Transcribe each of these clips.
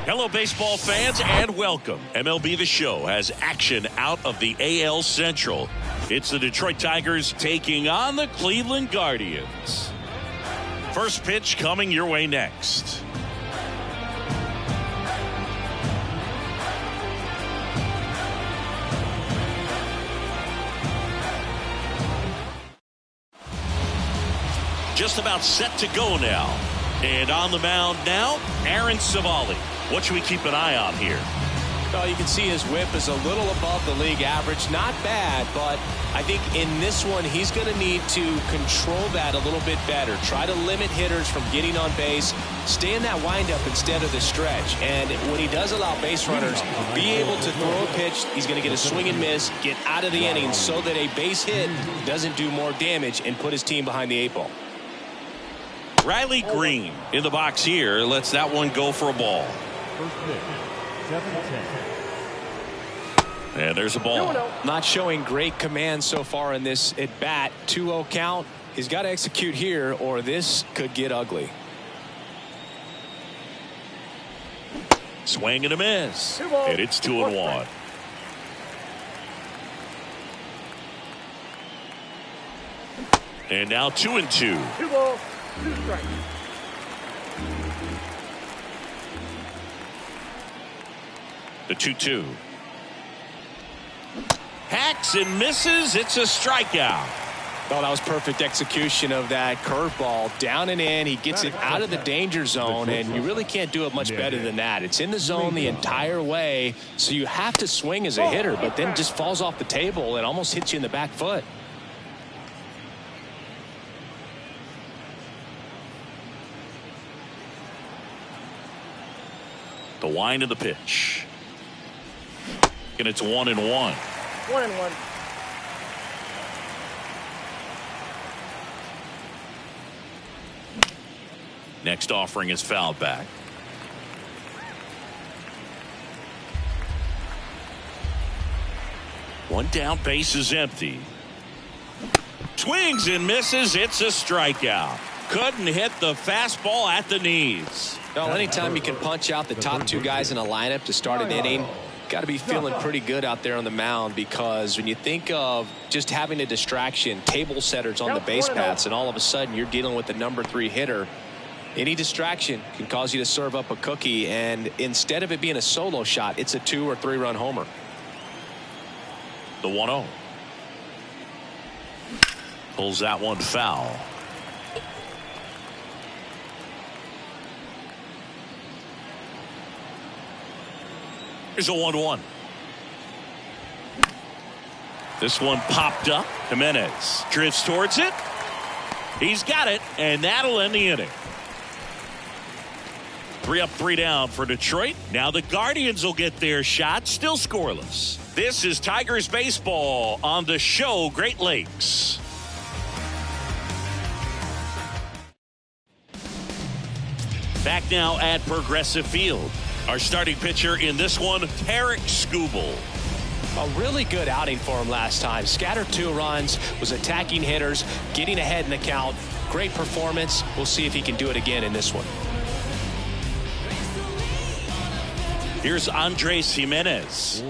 Hello, baseball fans, and welcome. MLB The Show has action out of the AL Central. It's the Detroit Tigers taking on the Cleveland Guardians. First pitch coming your way next. Just about set to go now. And on the mound now, Aaron Civale. What should we keep an eye on here? Well, you can see his whip is a little above the league average. Not bad, but I think in this one, he's going to need to control that a little bit better. Try to limit hitters from getting on base. Stay in that windup instead of the stretch. And when he does allow base runners, be able to throw a pitch, he's going to get a swing and miss, get out of the inning so that a base hit doesn't do more damage and put his team behind the 8 ball. Riley Green in the box here. Lets that one go for a ball. First pitch, 7-10. And there's a ball. Not showing great command so far in this at bat. 2-0 count. He's got to execute here or this could get ugly. Swing and a miss. And it's 2-1. And now 2-2. 2 balls, 2 strikes. The 2-2. Hacks and misses. It's a strikeout. Oh, that was perfect execution of that curveball. Down and in. He gets it out of the danger zone, and you really can't do it much better than that. It's in the zone the entire way, so you have to swing as a hitter, but then just falls off the table and almost hits you in the back foot. The wind of the pitch. And it's 1-1. 1-1. Next offering is fouled back. One down, base is empty. Swings and misses. It's a strikeout. Couldn't hit the fastball at the knees. Well, anytime you can punch out the top 2 guys in a lineup to start an inning, got to be feeling pretty good out there on the mound, because when you think of just having a distraction, table setters on the base paths, and all of a sudden you're dealing with the number 3 hitter, any distraction can cause you to serve up a cookie, and instead of it being a solo shot, it's a 2 or 3 run homer. The 1-0. Pulls that one foul. Here's a 1-1. This one popped up. Jimenez drifts towards it. He's got it, and that'll end the inning. 3 up, 3 down for Detroit. Now the Guardians will get their shot, still scoreless. This is Tigers baseball on the show Great Lakes. Back now at Progressive Field. Our starting pitcher in this one, Tarik Skubal. A really good outing for him last time. Scattered 2 runs, was attacking hitters, getting ahead in the count. Great performance. We'll see if he can do it again in this one. Here's Andres Jimenez.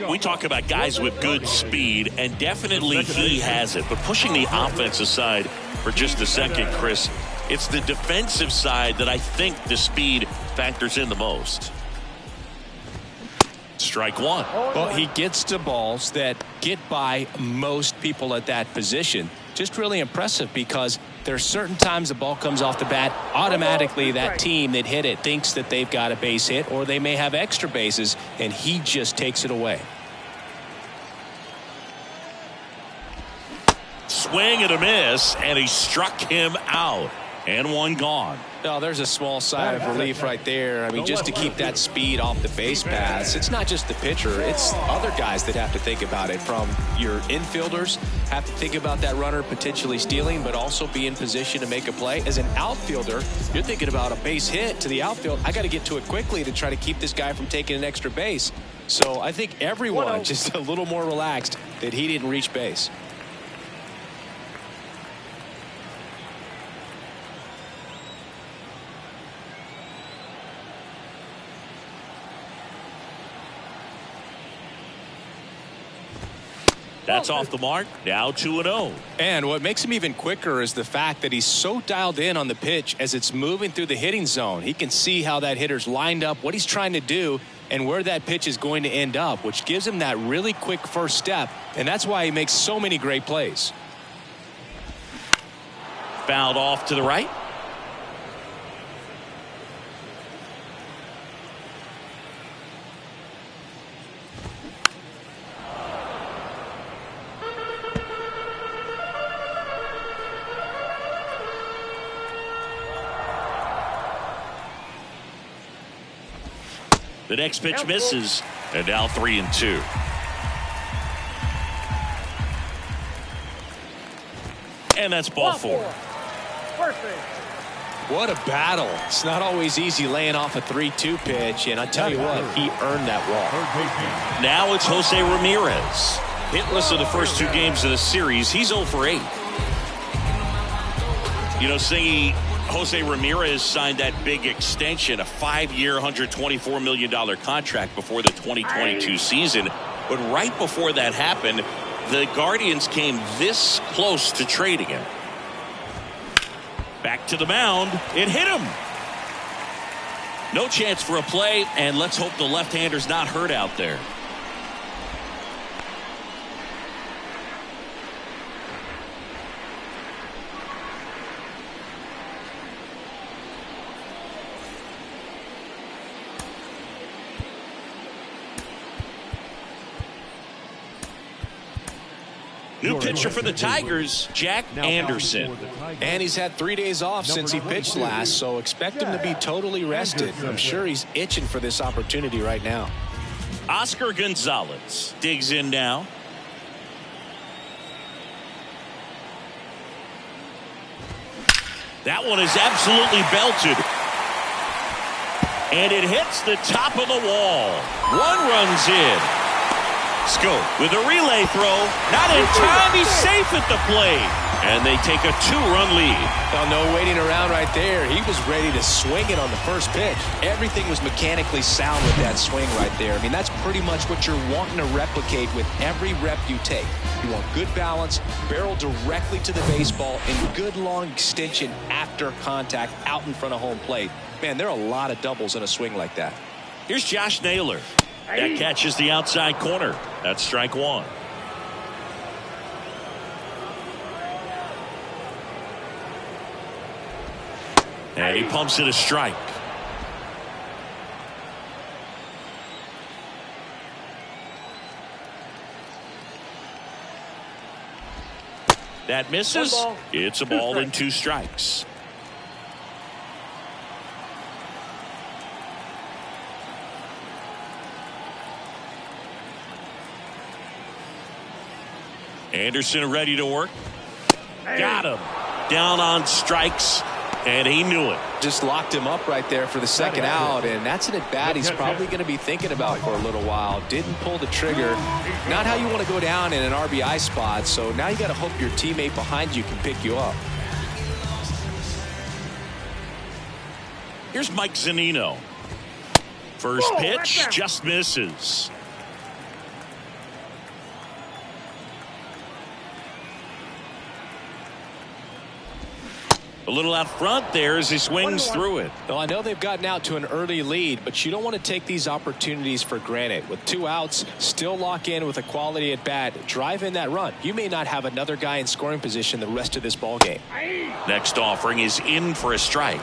We talk about guys with good speed, and definitely he has it. But pushing the offense aside for just a second, Chris, it's the defensive side that I think the speed factors in the most. Strike 1. Well, he gets to balls that get by most people at that position. Just really impressive, because there are certain times the ball comes off the bat, automatically that team that hit it thinks that they've got a base hit, or they may have extra bases, and he just takes it away. Swing and a miss, and he struck him out. And one gone. Oh, there's a small sigh of relief right there. I mean, just to keep that speed off the base paths. It's not just the pitcher. It's other guys that have to think about it. From your infielders, have to think about that runner potentially stealing, but also be in position to make a play. As an outfielder, you're thinking about a base hit to the outfield. I got to get to it quickly to try to keep this guy from taking an extra base. So I think everyone just a little more relaxed that he didn't reach base. That's off the mark. Now 2-0. And what makes him even quicker is the fact that he's so dialed in on the pitch as it's moving through the hitting zone. He can see how that hitter's lined up, what he's trying to do, and where that pitch is going to end up, which gives him that really quick first step. And that's why he makes so many great plays. Fouled off to the right. The next pitch misses, and now 3-2. And that's ball four. First base. What a battle. It's not always easy laying off a 3-2 pitch, and I tell you what, he earned that walk. Now it's Jose Ramirez. Hitless in the first two games of the series. He's 0 for 8. You know, Singy, Jose Ramirez signed that big extension, a 5-year, $124 million contract before the 2022 season. But right before that happened, the Guardians came this close to trading him. Back to the mound. It hit him. No chance for a play, and let's hope the left-hander's not hurt out there. New pitcher for the Tigers, Jack Anderson. And he's had 3 days off since he pitched last, so expect him to be totally rested. I'm sure he's itching for this opportunity right now. Oscar Gonzalez digs in now. That one is absolutely belted. And it hits the top of the wall. One runs in. Schoop with a relay throw. Not in time. He's safe at the plate. And they take a 2-run lead. Well, no waiting around right there. He was ready to swing it on the first pitch. Everything was mechanically sound with that swing right there. I mean, that's pretty much what you're wanting to replicate with every rep you take. You want good balance, barrel directly to the baseball, and good long extension after contact out in front of home plate. Man, there are a lot of doubles in a swing like that. Here's Josh Naylor. That catches the outside corner. That's strike one. And he pumps it a strike. That misses. It's a ball and 2 strikes. Anderson ready to work. Got him. Down on strikes, and he knew it. Just locked him up right there for the second out, and that's an at-bat he's probably going to be thinking about for a little while. Didn't pull the trigger. Not how you want to go down in an RBI spot, so now you got to hope your teammate behind you can pick you up. Here's Mike Zunino. First pitch just misses. A little out front there as he swings through it. Well, I know they've gotten out to an early lead, but you don't want to take these opportunities for granted. With 2 outs, still lock in with a quality at bat. Drive in that run. You may not have another guy in scoring position the rest of this ball game. Next offering is in for a strike.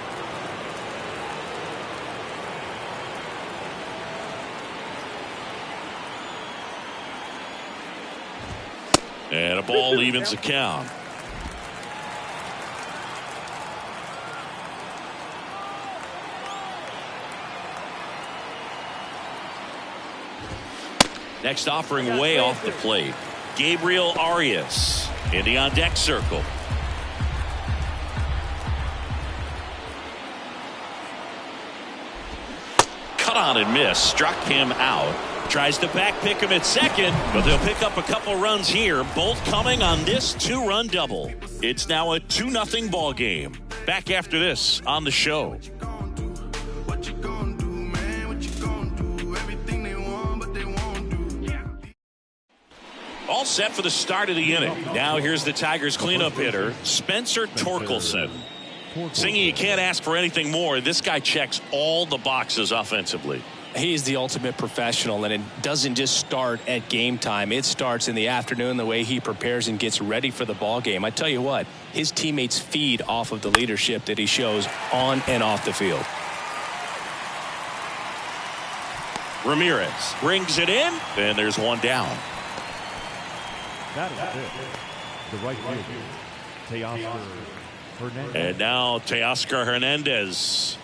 And a ball evens the count. Next offering way off the plate. Gabriel Arias in the on deck circle. Cut on and miss. Struck him out. Tries to back pick him at second, but they'll pick up a couple runs here, both coming on this 2-run double. It's now a 2-0 ball game. Back after this on the show. All set for the start of the inning. Now here's the Tigers cleanup hitter, Spencer Torkelson. Singy, you can't ask for anything more. This guy checks all the boxes offensively. He's the ultimate professional, and it doesn't just start at game time. It starts in the afternoon, the way he prepares and gets ready for the ball game. I tell you what, his teammates feed off of the leadership that he shows on and off the field. Ramirez brings it in, and there's one down. That is it. The right fielder, Teoscar Hernandez. And now Teoscar Hernandez.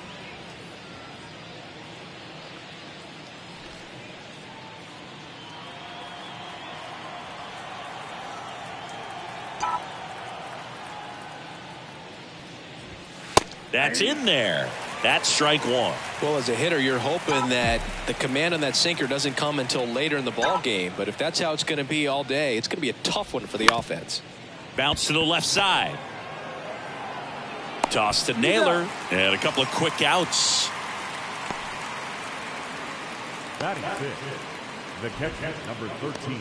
That's in there. That's strike one. Well, as a hitter, you're hoping that the command on that sinker doesn't come until later in the ball game. But if that's how it's going to be all day, it's going to be a tough one for the offense. Bounce to the left side. Toss to Naylor. And a couple of quick outs. That is it. The catcher, number 13.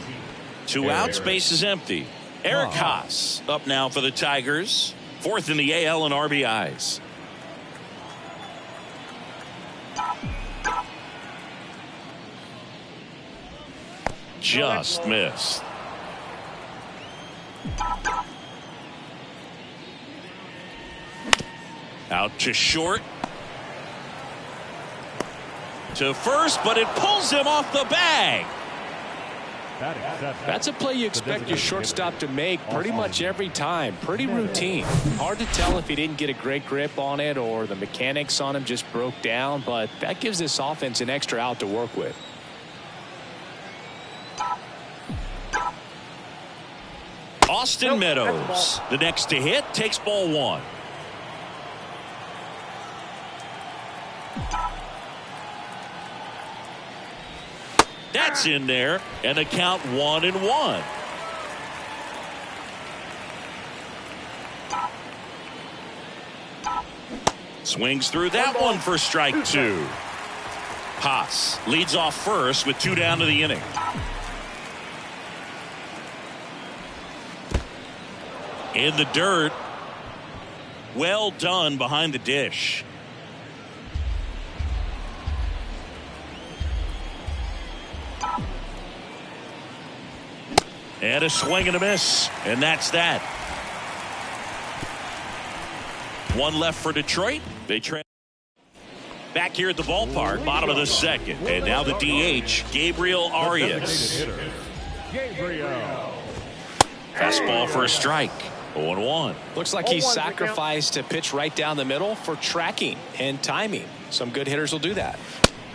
Two outs, base is empty. Eric Haas up now for the Tigers. Fourth in the AL in RBIs. Just missed. Out to short. To first, but it pulls him off the bag. That's a play you expect your shortstop to make pretty much every time. Pretty routine. Hard to tell if he didn't get a great grip on it or the mechanics on him just broke down, but that gives this offense an extra out to work with. Austin Meadows, the next to hit, takes ball one. That's in there, and the count 1-1. Swings through that one for strike two. Haas leads off first with two down to the inning. In the dirt. Well done behind the dish. And a swing and a miss. And that's that. One left for Detroit. They back here at the ballpark, bottom of the second. And now the DH, Gabriel Arias. Fastball for a strike. 0-1. Looks like he sacrificed a pitch right down the middle for tracking and timing. Some good hitters will do that.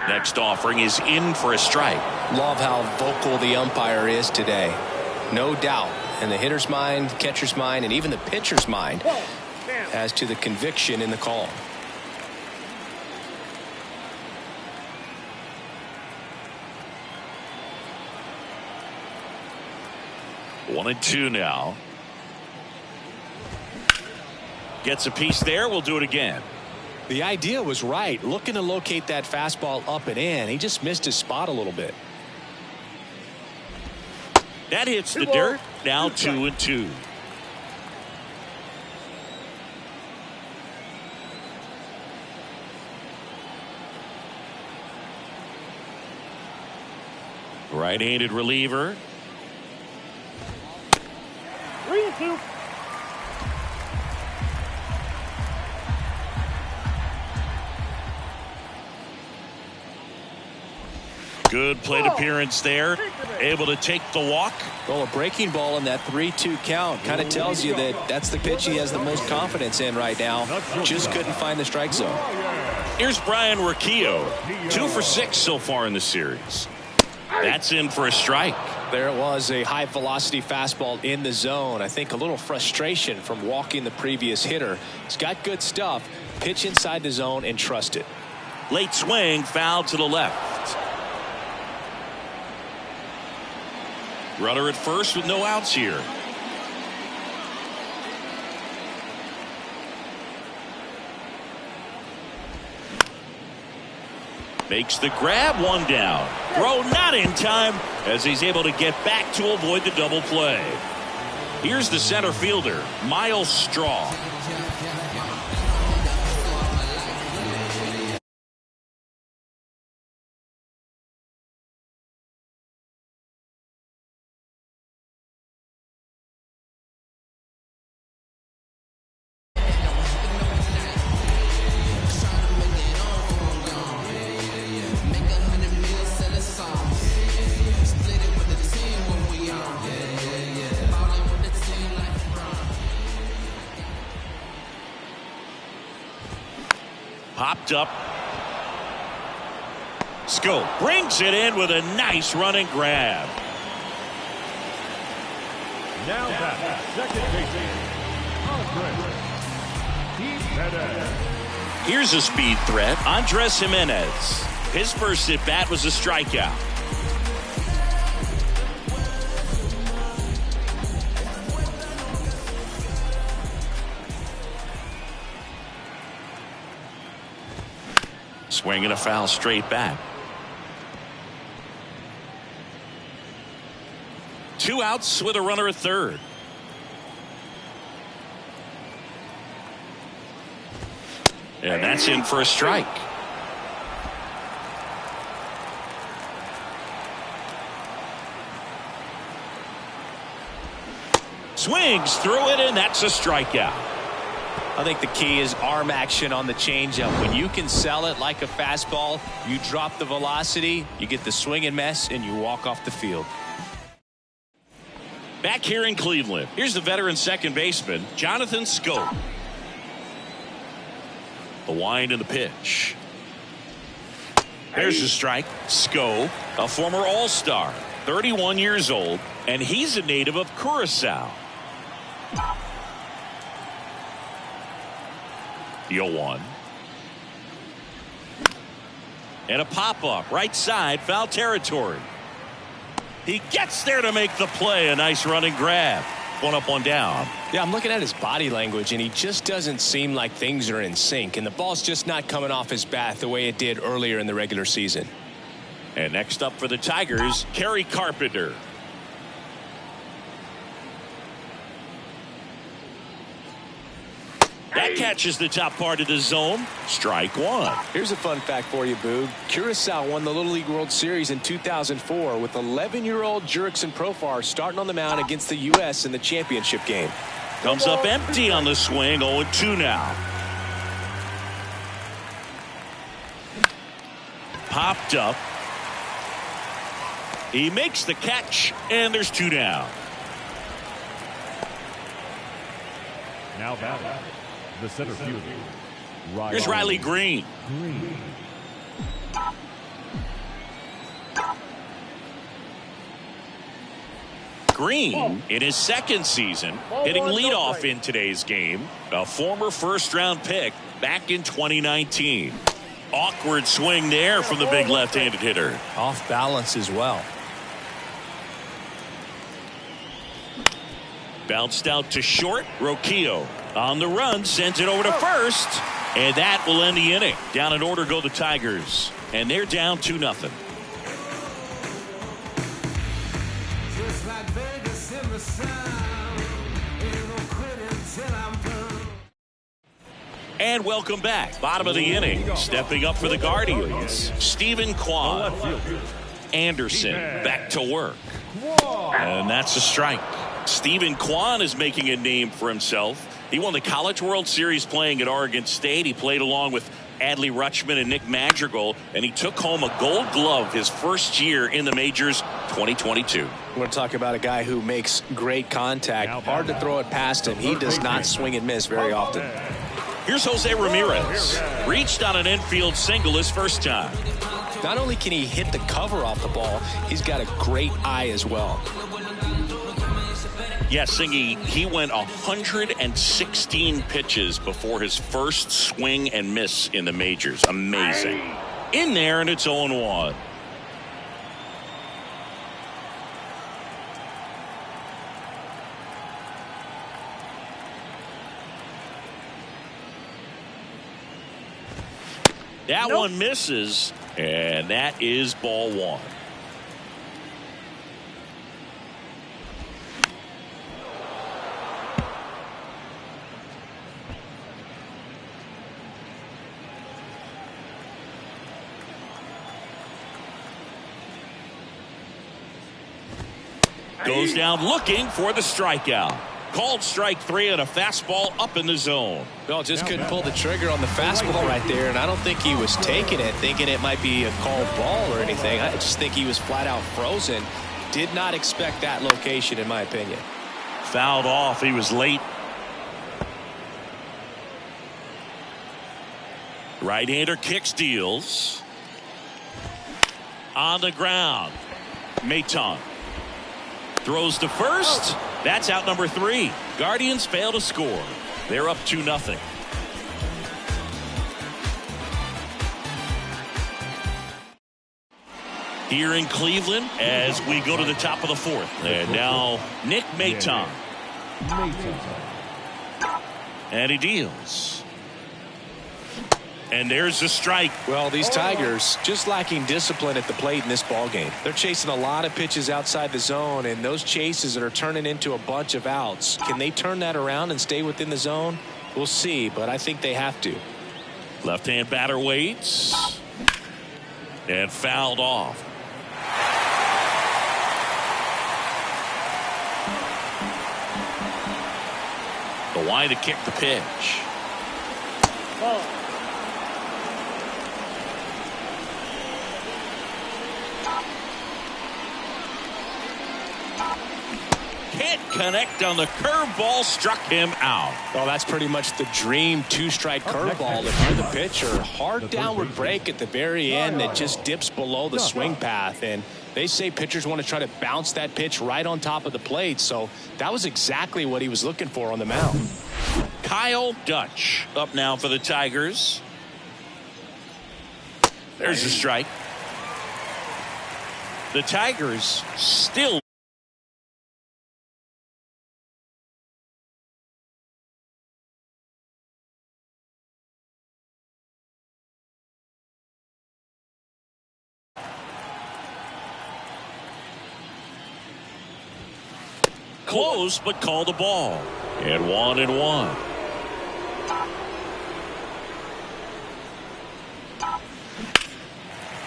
Next offering is in for a strike. Love how vocal the umpire is today. No doubt in the hitter's mind, catcher's mind, and even the pitcher's mind as to the conviction in the call. One and two now. Gets a piece there. We'll do it again. The idea was right. Looking to locate that fastball up and in. He just missed his spot a little bit. That hits the dirt. Now 2-2. Right-handed reliever. 3-2. Good plate appearance there. Able to take the walk. Well, a breaking ball in that 3-2 count kind of tells you that that's the pitch he has the most confidence in right now. Just couldn't find the strike zone. Here's Brian Urquijo. 2 for 6 so far in the series. That's in for a strike. There it was, a high velocity fastball in the zone. I think a little frustration from walking the previous hitter. He's got good stuff. Pitch inside the zone and trust it. Late swing, foul to the left. Runner at first with no outs here. Makes the grab, one down. Throw not in time as he's able to get back to avoid the double play. Here's the center fielder, Miles Straw. Popped up. Schoop brings it in with a nice running grab. Now back, second baseman, Andres Giménez. Here's a speed threat, Andres Giménez. His first at bat was a strikeout. Swing and a foul straight back. 2 outs with a runner at third. And that's in for a strike. Swings through it, and that's a strikeout. I think the key is arm action on the changeup. When you can sell it like a fastball, you drop the velocity, you get the swing and miss, and you walk off the field. Back here in Cleveland, here's the veteran second baseman, Jonathan Schoop. The wind and the pitch. There's a strike. Schoop, a former All-Star, 31 years old, and he's a native of Curacao. The 0-1. And a pop-up right side, foul territory. He gets there to make the play. A nice running grab. 1 up, 1 down. Yeah, I'm looking at his body language, and he just doesn't seem like things are in sync, and the ball's just not coming off his bat the way it did earlier in the regular season. And next up for the Tigers, Kerry Carpenter. That catches the top part of the zone. Strike 1. Here's a fun fact for you, Boog. Curacao won the Little League World Series in 2004 with 11-year-old Jurickson Profar starting on the mound against the U.S. in the championship game. Comes up empty on the swing. 0-2 now. Popped up. He makes the catch, and there's 2 down. Now batting, the center fielder, Here's Riley Green. Green, in his second season, hitting leadoff in today's game. A former first-round pick back in 2019. Awkward swing there from the big left-handed hitter. Off balance as well. Bounced out to short. Roquillo on the run, sends it over to first, and that will end the inning. Down in order go the Tigers, and they're down 2-0. And welcome back. Bottom of the inning. Stepping up for the Guardians, Stephen Kwan. Anderson back to work. And that's a strike. Stephen Kwan is making a name for himself. He won the College World Series playing at Oregon State. He played along with Adley Rutschman and Nick Madrigal, and he took home a Gold Glove his first year in the majors, 2022. We're going to talk about a guy who makes great contact. Hard to throw it past him. He does not swing and miss very often. Here's Jose Ramirez. Reached on an infield single his first time. Not only can he hit the cover off the ball, he's got a great eye as well. Yeah, Singy, he went 116 pitches before his first swing and miss in the majors. Amazing. In there, and it's 0-1. That one misses, And that is ball one. Goes down looking for the strikeout. Called strike three on a fastball up in the zone. Well, just couldn't pull the trigger on the fastball right there, and I don't think he was taking it, thinking it might be a called ball or anything. I just think he was flat out frozen. Did not expect that location, in my opinion. Fouled off. He was late. Right-hander kicks, deals. On the ground. Maton throws to first. That's out number 3. Guardians fail to score. They're up 2-0. Here in Cleveland as we go to the top of the 4th. And now Nick Maton. And he deals. And there's the strike. Well, these Tigers just lacking discipline at the plate in this ball game. They're chasing a lot of pitches outside the zone, and those chases are turning into a bunch of outs. Can they turn that around and stay within the zone? We'll see, but I think they have to. Left-hand batter waits. And fouled off. The wide to kick the pitch. Can't connect on the curveball, struck him out. Well, that's pretty much the dream two-strike curveball if you're the pitcher. Hard downward break at the very end that just dips below the swing path, and they say pitchers want to try to bounce that pitch right on top of the plate, so that was exactly what he was looking for on the mound. Kyle Dutch up now for the Tigers. There's a strike. The Tigers still close, but called a ball. And 1-1.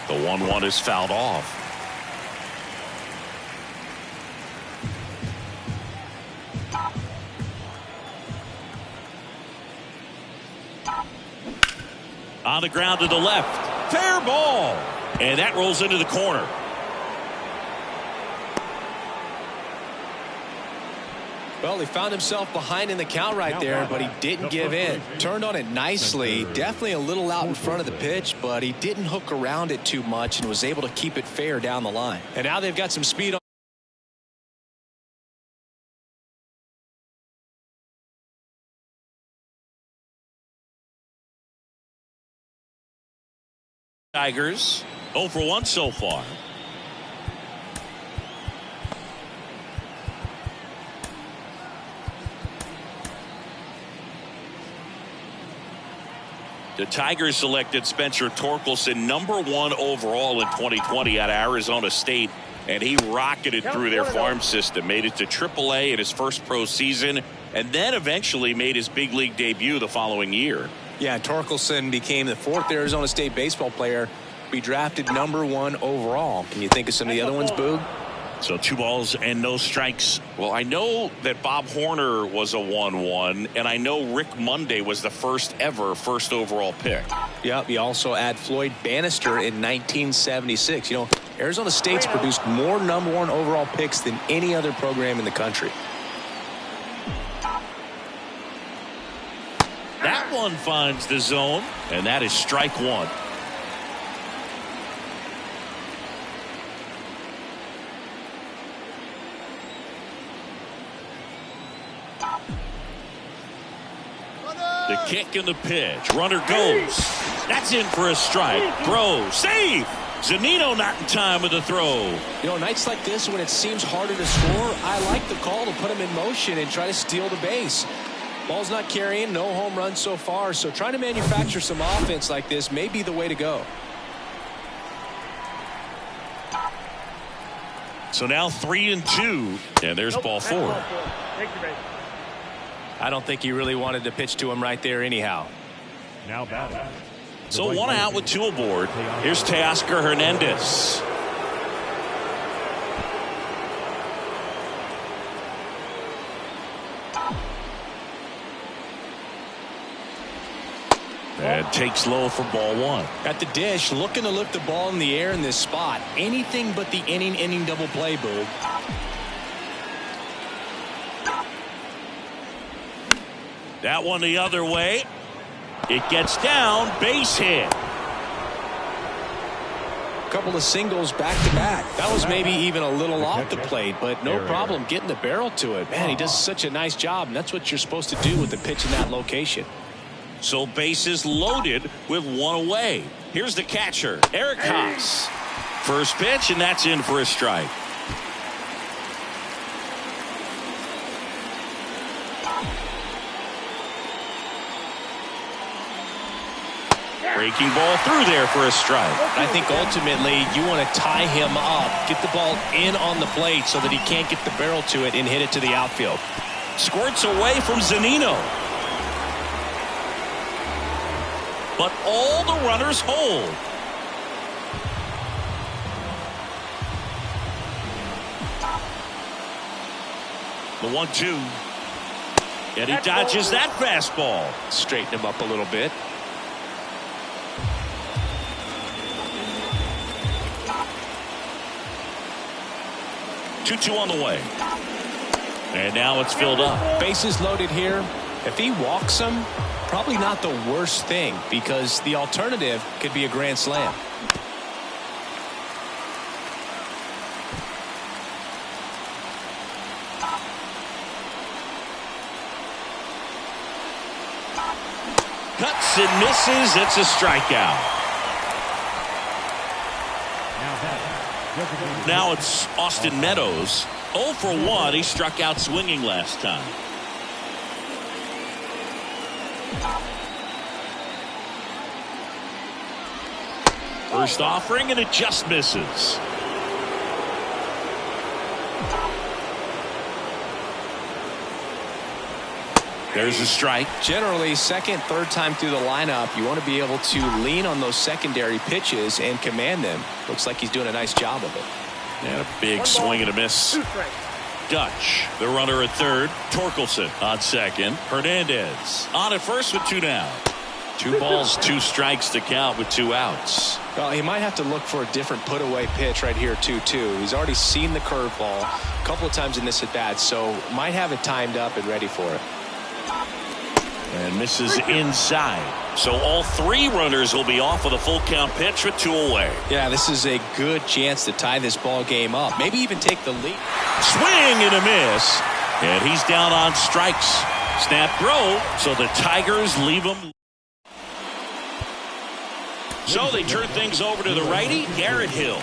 The 1-1 is fouled off. On the ground to the left. Fair ball. And that rolls into the corner. Well, he found himself behind in the count right there, but he didn't give in. Turned on it nicely. Definitely a little out in front of the pitch, but he didn't hook around it too much and was able to keep it fair down the line. And now they've got some speed on. Tigers 0 for 1 so far. The Tigers selected Spencer Torkelson #1 overall in 2020 out of Arizona State, and he rocketed through their farm system, made it to AAA in his first pro season, and then eventually made his big league debut the following year. Yeah, Torkelson became the 4th Arizona State baseball player to be drafted #1 overall. Can you think of some of the other ones, Boog? So 2 balls and no strikes. Well, I know that Bob Horner was a 1-1, and I know Rick Monday was the first overall pick. Yep, you also add Floyd Bannister in 1976. You know, Arizona State's produced more #1 overall picks than any other program in the country. That one finds the zone, and that is strike 1. The kick and the pitch. Runner goes. That's in for a strike. Throw. Save. Zunino not in time with the throw. You know, nights like this when it seems harder to score, I like the call to put him in motion and try to steal the base. Ball's not carrying, no home runs so far, so trying to manufacture some offense like this may be the way to go. So now 3-2, and there's ball 4. I don't think he really wanted to pitch to him right there anyhow. Now batting. So 1 out with 2 aboard. Here's Teoscar Hernandez. And takes low for ball 1. At the dish, looking to lift the ball in the air in this spot. Anything but the inning double play, Boog. That one the other way. It gets down, base hit. Couple of singles back to back. That was maybe even a little off the plate, but no problem getting the barrel to it. Man, he does such a nice job, and that's what you're supposed to do with the pitch in that location. So bases loaded with 1 away. Here's the catcher, Eric Haas. First pitch, and that's in for a strike. Breaking ball through there for a strike. I think ultimately you want to tie him up, get the ball in on the plate so that he can't get the barrel to it and hit it to the outfield. Squirts away from Zunino. But all the runners hold. The 1-2. And he dodges that fastball. Straighten him up a little bit. Two on the way. And now it's filled up. Bases loaded here. If he walks him, probably not the worst thing, because the alternative could be a grand slam. Cuts and misses. It's a strikeout. Now it's Austin Meadows. 0 for 1. He struck out swinging last time. First offering, and it just misses. There's a strike. Generally, second, third time through the lineup, you want to be able to lean on those secondary pitches and command them. Looks like he's doing a nice job of it. And a big swing and a miss. Dutch, the runner at third. Torkelson on second. Hernandez on at first with 2 down. 2 balls, 2 strikes to count with 2 outs. Well, he might have to look for a different put-away pitch right here, too. He's already seen the curveball a couple of times in this at-bat, so might have it timed up and ready for it. And misses inside. So all 3 runners will be off with a full count pitch with 2 away. Yeah, this is a good chance to tie this ball game up. Maybe even take the lead. Swing and a miss. And he's down on strikes. Snap throw. So the Tigers leave him. So they turn things over to the righty, Garrett Hill.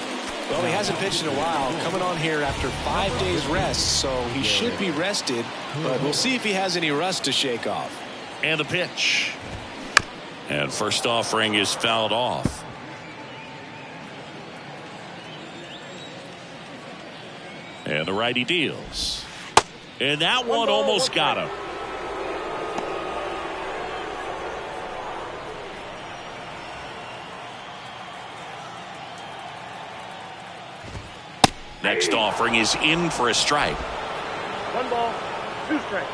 Well, he hasn't pitched in a while. Coming on here after 5 days rest, so he should be rested. But we'll see if he has any rust to shake off. And the pitch. And first offering is fouled off. And the righty deals. And that one almost got him. Next offering is in for a strike. 1 ball, 2 strikes.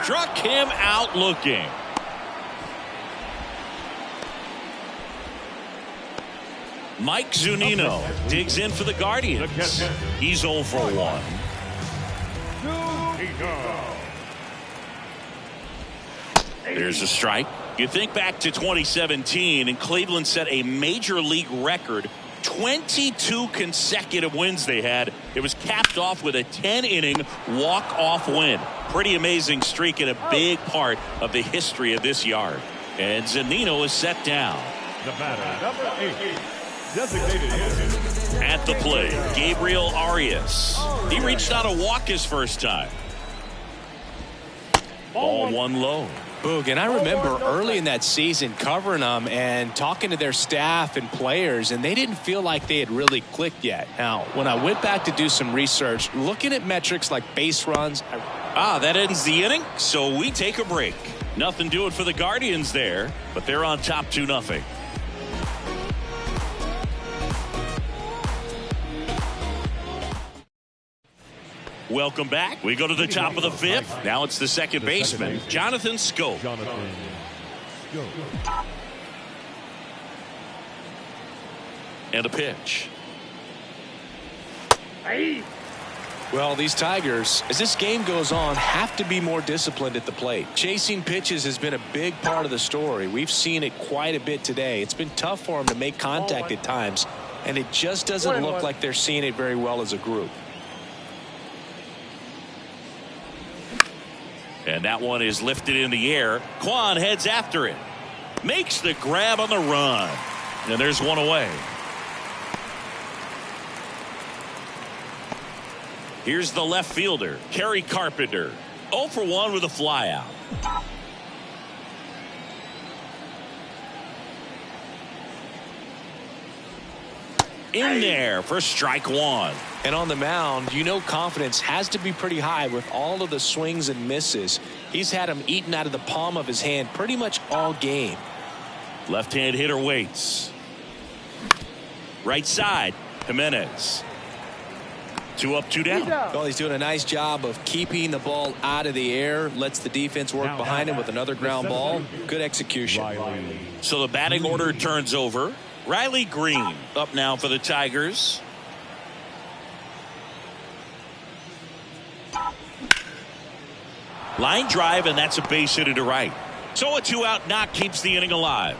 Struck him out looking. Mike Zunino digs in for the Guardians. He's 0 for 1. There's a strike. You think back to 2017, and Cleveland set a major league record. 22 consecutive wins they had. It was capped off with a 10-inning walk-off win. Pretty amazing streak and a big part of the history of this yard. And Zunino is set down. The batter, number 8, designated hitter. At the plate, Gabriel Arias. He reached out a walk his first time. Ball one low. Boog, and I remember early in that season covering them and talking to their staff and players, and they didn't feel like they had really clicked yet. Now, when I went back to do some research, looking at metrics like base runs. That ends the inning, so we take a break. Nothing doing for the Guardians there, but they're on top 2-0. Welcome back. We go to the top of the fifth. Now it's the second baseman, Jonathan Schoop. And a pitch. Well, these Tigers, as this game goes on, have to be more disciplined at the plate. Chasing pitches has been a big part of the story. We've seen it quite a bit today. It's been tough for them to make contact at times, and it just doesn't look like they're seeing it very well as a group. And that one is lifted in the air. Kwan heads after it. Makes the grab on the run. And there's one away. Here's the left fielder, Kerry Carpenter. 0 for 1 with a flyout. In there for strike one. And on the mound, you know confidence has to be pretty high with all of the swings and misses. He's had them eaten out of the palm of his hand pretty much all game. Left-hand hitter waits. Right side, Jimenez. 2 up, 2 down. Well, he's doing a nice job of keeping the ball out of the air. Lets the defense work behind him with another ground ball. Good execution. So the batting order turns over. Riley Green up now for the Tigers. Line drive, and that's a base hit to right. So a 2-out knock keeps the inning alive.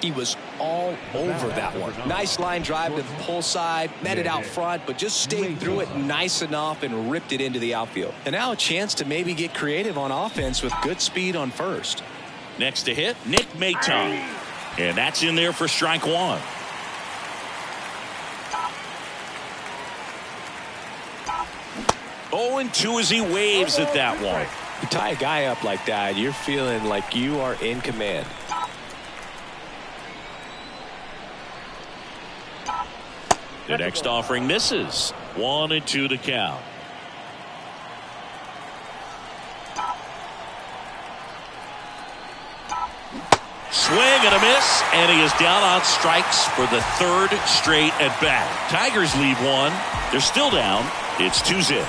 He was all over that one. Nice line drive to the pull side, met it out front, but just stayed through it nice enough and ripped it into the outfield. And now a chance to maybe get creative on offense with good speed on first. Next to hit, Nick Maton. And that's in there for strike one. Oh, and 2 as he waves at that one. You tie a guy up like that, you're feeling like you are in command. The next offering misses. 1-2 to count. Swing and a miss, and he is down on strikes for the third straight at bat. Tigers lead one. They're still down. It's 2-0.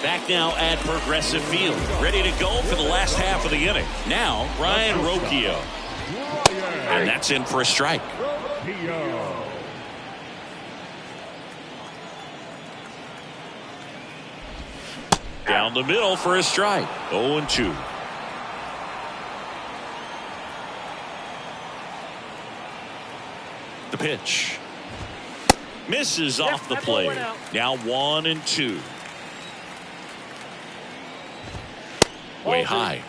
Back now at Progressive Field, ready to go for the last half of the inning. Now, Ryan Rocchio. And that's in for a strike. Down the middle for a strike. 0-2. The pitch. Misses off the plate. Now 1-2. Way high.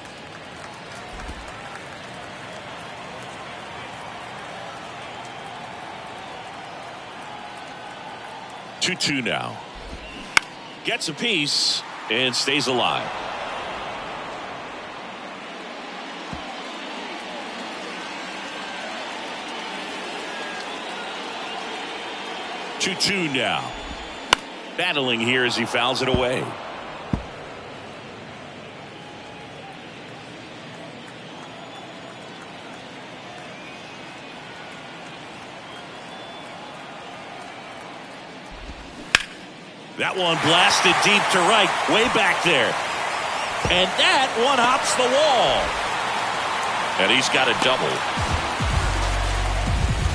Two now. Gets a piece and stays alive. Two now. Battling here as he fouls it away. That one blasted deep to right, way back there. And that one hops the wall. And he's got a double.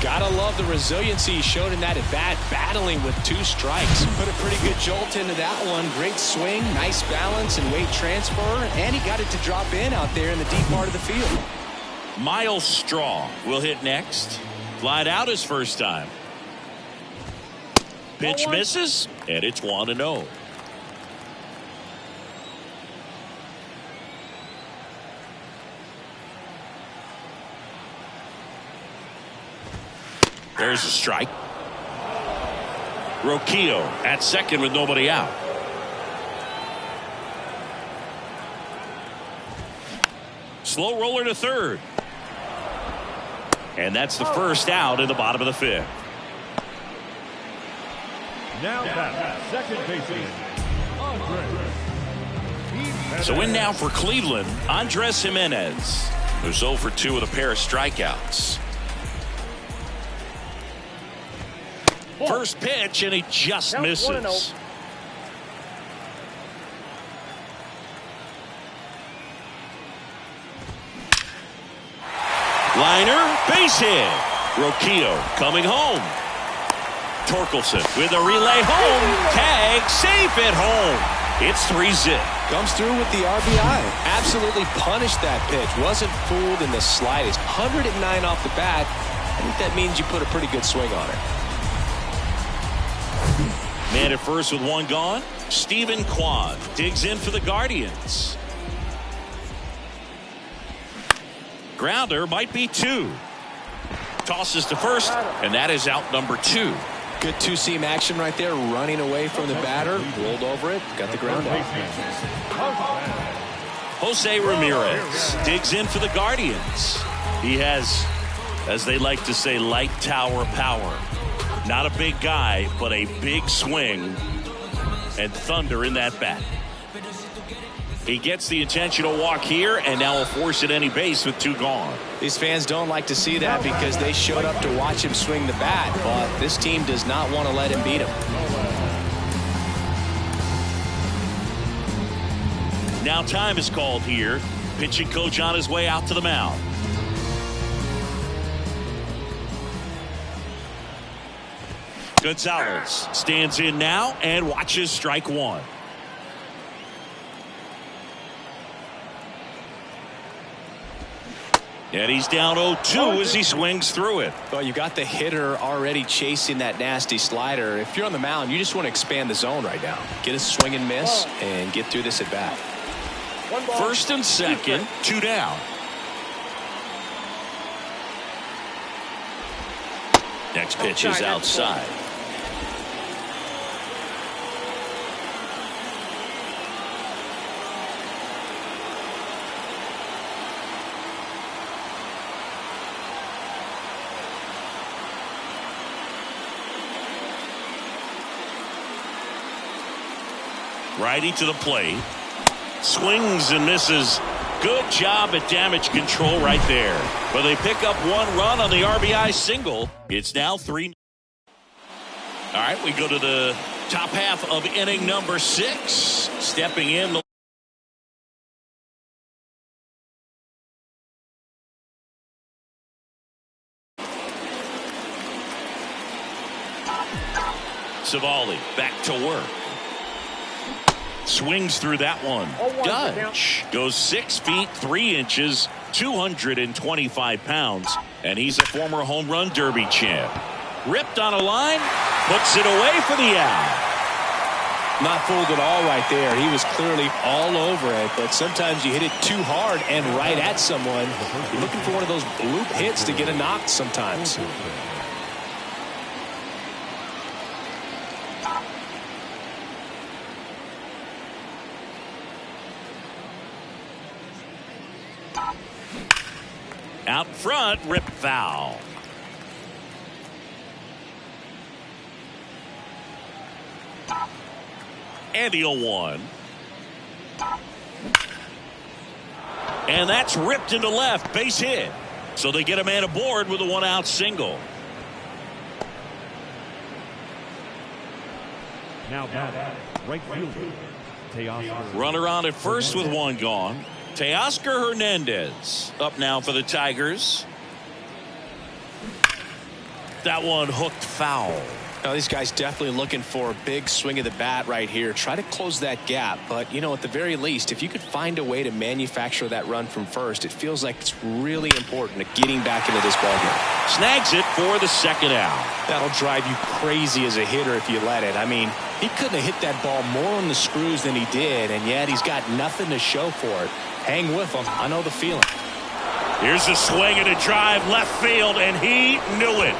Gotta love the resiliency he showed in that at bat, battling with 2 strikes. Put a pretty good jolt into that one. Great swing, nice balance and weight transfer, and he got it to drop in out there in the deep part of the field. Miles Straw will hit next. Flied out his first time. Pitch misses, and it's 1-0. There's a strike. Roquillo at second with nobody out. Slow roller to third. And that's the first out in the bottom of the fifth. Now back, second baseman, Andres. So in now for Cleveland, Andres Gimenez, who's 0 for 2 with a pair of strikeouts. First pitch, and he just misses. Liner, base hit. Roquillo coming home. Torkelson with a relay home. Tag, safe at home. It's 3-zip. Comes through with the RBI. Absolutely punished that pitch. Wasn't fooled in the slightest. 109 off the bat. I think that means you put a pretty good swing on it. Man at first with one gone. Steven Kwan digs in for the Guardians. Grounder might be 2. Tosses to first, and that is out number 2. Good two-seam action right there, running away from the batter, rolled over it, got the ground out. Jose Ramirez digs in for the Guardians. He has, as they like to say, light tower power. Not a big guy, but a big swing and thunder in that bat. He gets the intentional walk here, and now will force at any base with 2 gone. These fans don't like to see that because they showed up to watch him swing the bat, but this team does not want to let him beat him. Now time is called here. Pitching coach on his way out to the mound. Gonzalez stands in now and watches strike 1. And he's down 0-2 as he swings through it. Well, you got the hitter already chasing that nasty slider. If you're on the mound, you just want to expand the zone right now. Get a swing and miss and get through this at bat. First and second, 2 down. Next pitch is outside. Righty to the plate. Swings and misses. Good job at damage control right there. But they pick up 1 run on the RBI single. It's now 3. All right, we go to the top half of inning number 6. Stepping in. Civale back to work. Swings through that one. Judge goes 6 feet 3 inches, 225 pounds, and he's a former home run derby champ. Ripped on a line, puts it away for the out. Not fooled at all right there. He was clearly all over it, but sometimes you hit it too hard and right at someone. You're looking for one of those bloop hits to get a knock sometimes. Out front, rip foul. And the 0-1. And that's ripped into left, base hit. So they get a man aboard with a 1-out single. Now back, right fielder, Teoscar. Runner on at first with 1 gone. Teoscar Hernandez up now for the Tigers. That one hooked foul. Now these guys definitely looking for a big swing of the bat right here. Try to close that gap, but you know, at the very least, if you could find a way to manufacture that run from first, it feels like it's really important to getting back into this ballgame. Snags it for the 2nd out. That'll drive you crazy as a hitter if you let it. I mean, he couldn't have hit that ball more on the screws than he did, and yet he's got nothing to show for it. Hang with him. I know the feeling. Here's a swing and a drive left field, and he knew it.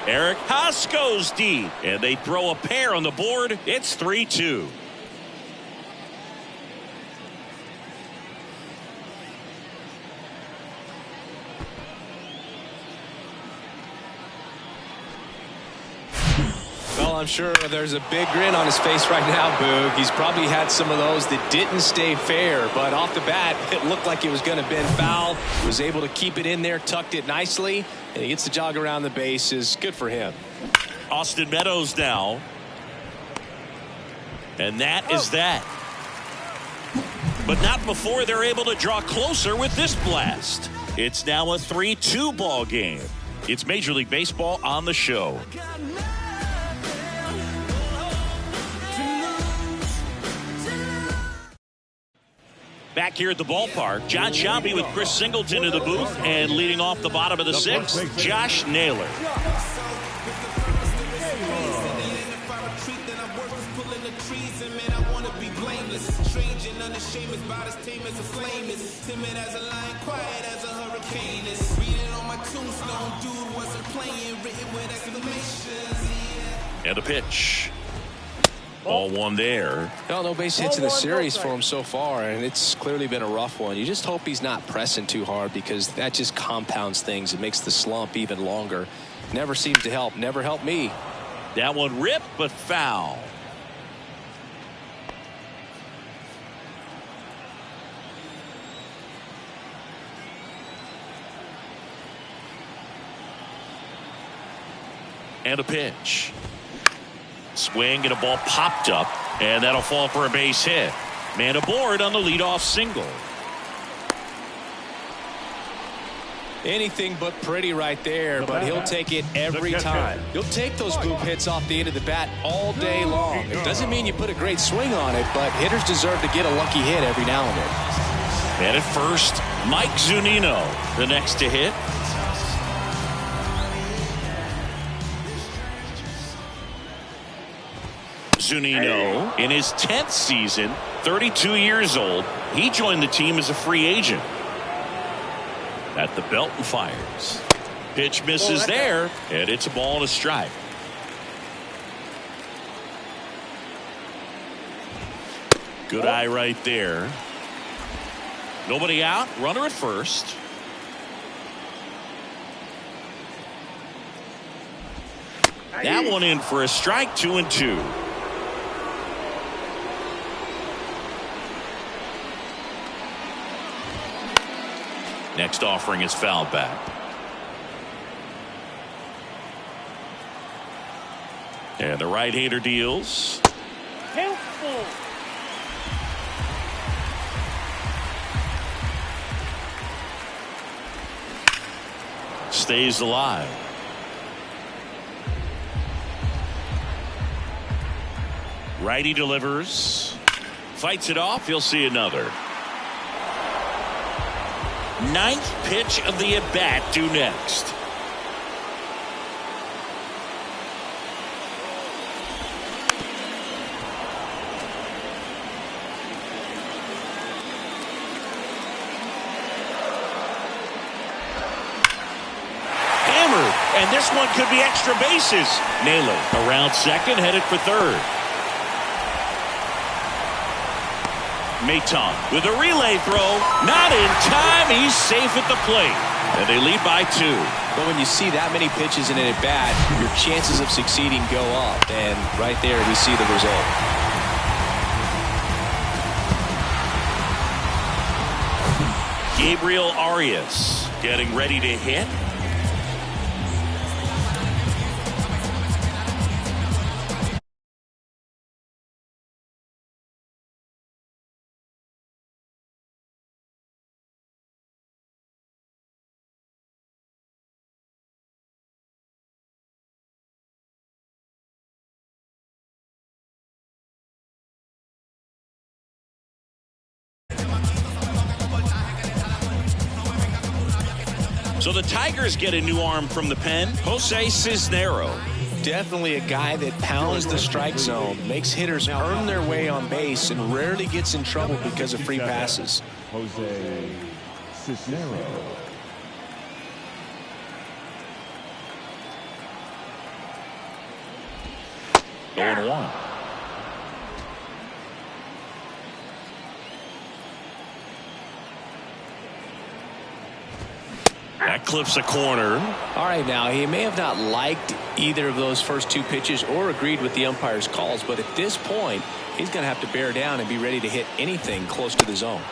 Eric Haas goes deep, and they throw a pair on the board. It's 3-2. Well, I'm sure there's a big grin on his face right now, Boog. He's probably had some of those that didn't stay fair, but off the bat, it looked like it was going to bend foul. Was able to keep it in there, tucked it nicely, and he gets the jog around the bases. Good for him. Austin Meadows now. And that is that. But not before they're able to draw closer with this blast. It's now a 3-2 ball game. It's Major League Baseball on the show. Back here at the ballpark, John Sciambi with Chris Singleton in the booth, and leading off the bottom of the sixth, Josh Naylor. And a pitch. Ball one there. Well, no base hits in the series for him so far, and it's clearly been a rough one. You just hope he's not pressing too hard, because that just compounds things. It makes the slump even longer. Never seems to help. Never helped me. That one ripped, but foul. And a pitch. Swing, and a ball popped up, and that'll fall for a base hit. Man aboard on the leadoff single. Anything but pretty right there, but he'll take it every time. He'll take those bloop hits off the end of the bat all day long. It doesn't mean you put a great swing on it, but hitters deserve to get a lucky hit every now and then. And at first, Mike Zunino, the next to hit. Zunino, in his 10th season, 32 years old, he joined the team as a free agent. At the belt and fires. Pitch misses there, and it's a ball and a strike. Good eye right there. Nobody out, runner at first. That one in for a strike, 2-2. Next offering is fouled back. And the right-hander deals. Careful. Stays alive. Righty delivers. Fights it off. He'll see another. Ninth pitch of the at-bat due next. Hammered, and this one could be extra bases. Naylor around second, headed for third. Maton with a relay throw, not in time. He's safe at the plate, and they lead by 2. But when you see that many pitches in an at-bat, your chances of succeeding go up, and right there we see the result. Gabriel Arias getting ready to hit. So the Tigers get a new arm from the pen, Jose Cisnero. Definitely a guy that pounds the strike zone, makes hitters earn their way on base, and rarely gets in trouble because of free passes. Jose Cisnero. 0-1. That clips a corner. All right, now he may have not liked either of those first two pitches or agreed with the umpire's calls, but at this point he's going to have to bear down and be ready to hit anything close to the zone.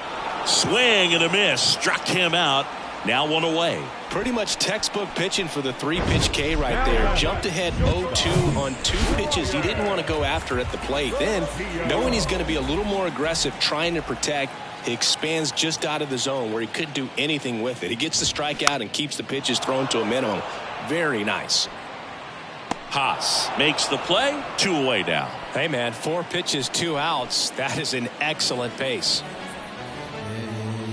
Swing and a miss. Struck him out. Now 1 away. Pretty much textbook pitching for the 3-pitch K right there. Jumped ahead 0-2 on 2 pitches he didn't want to go after at the plate. Then, knowing he's going to be a little more aggressive trying to protect, he expands just out of the zone where he couldn't do anything with it. He gets the strikeout and keeps the pitches thrown to a minimum. Very nice. Haas makes the play. 2 away now. Hey, man, 4 pitches, 2 outs. That is an excellent pace.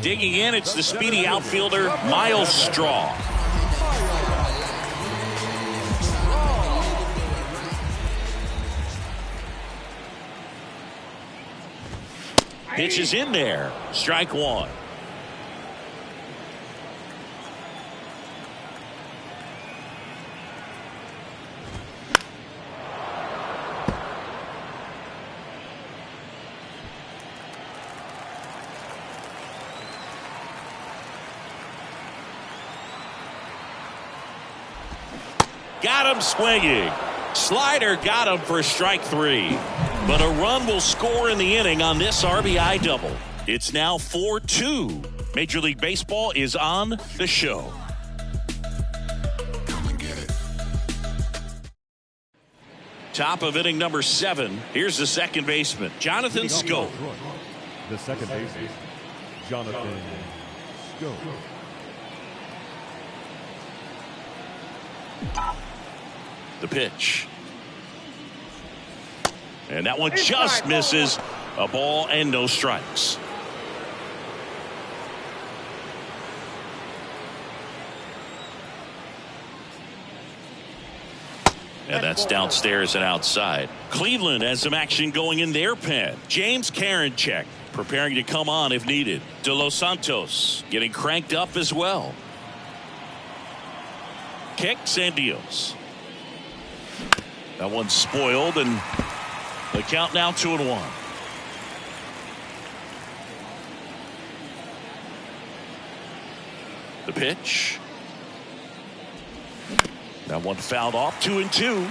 Digging in, it's the speedy outfielder, Miles Straw. Pitch is in there. Strike 1. Got him swinging. Slider got him for strike 3. But a run will score in the inning on this RBI double. It's now 4-2. Major League Baseball is on the show. Come and get it. Top of inning number 7. Here's the second baseman, Jonathan Schoop. The second baseman, Jonathan Schoop. The pitch. And that one just misses. A ball and no strikes. And that's downstairs and outside. Cleveland has some action going in their pen. James Karinchak preparing to come on if needed. De Los Santos getting cranked up as well. Kicks and deals. That one's spoiled, and the count now 2-1. The pitch. That one fouled off. 2-2.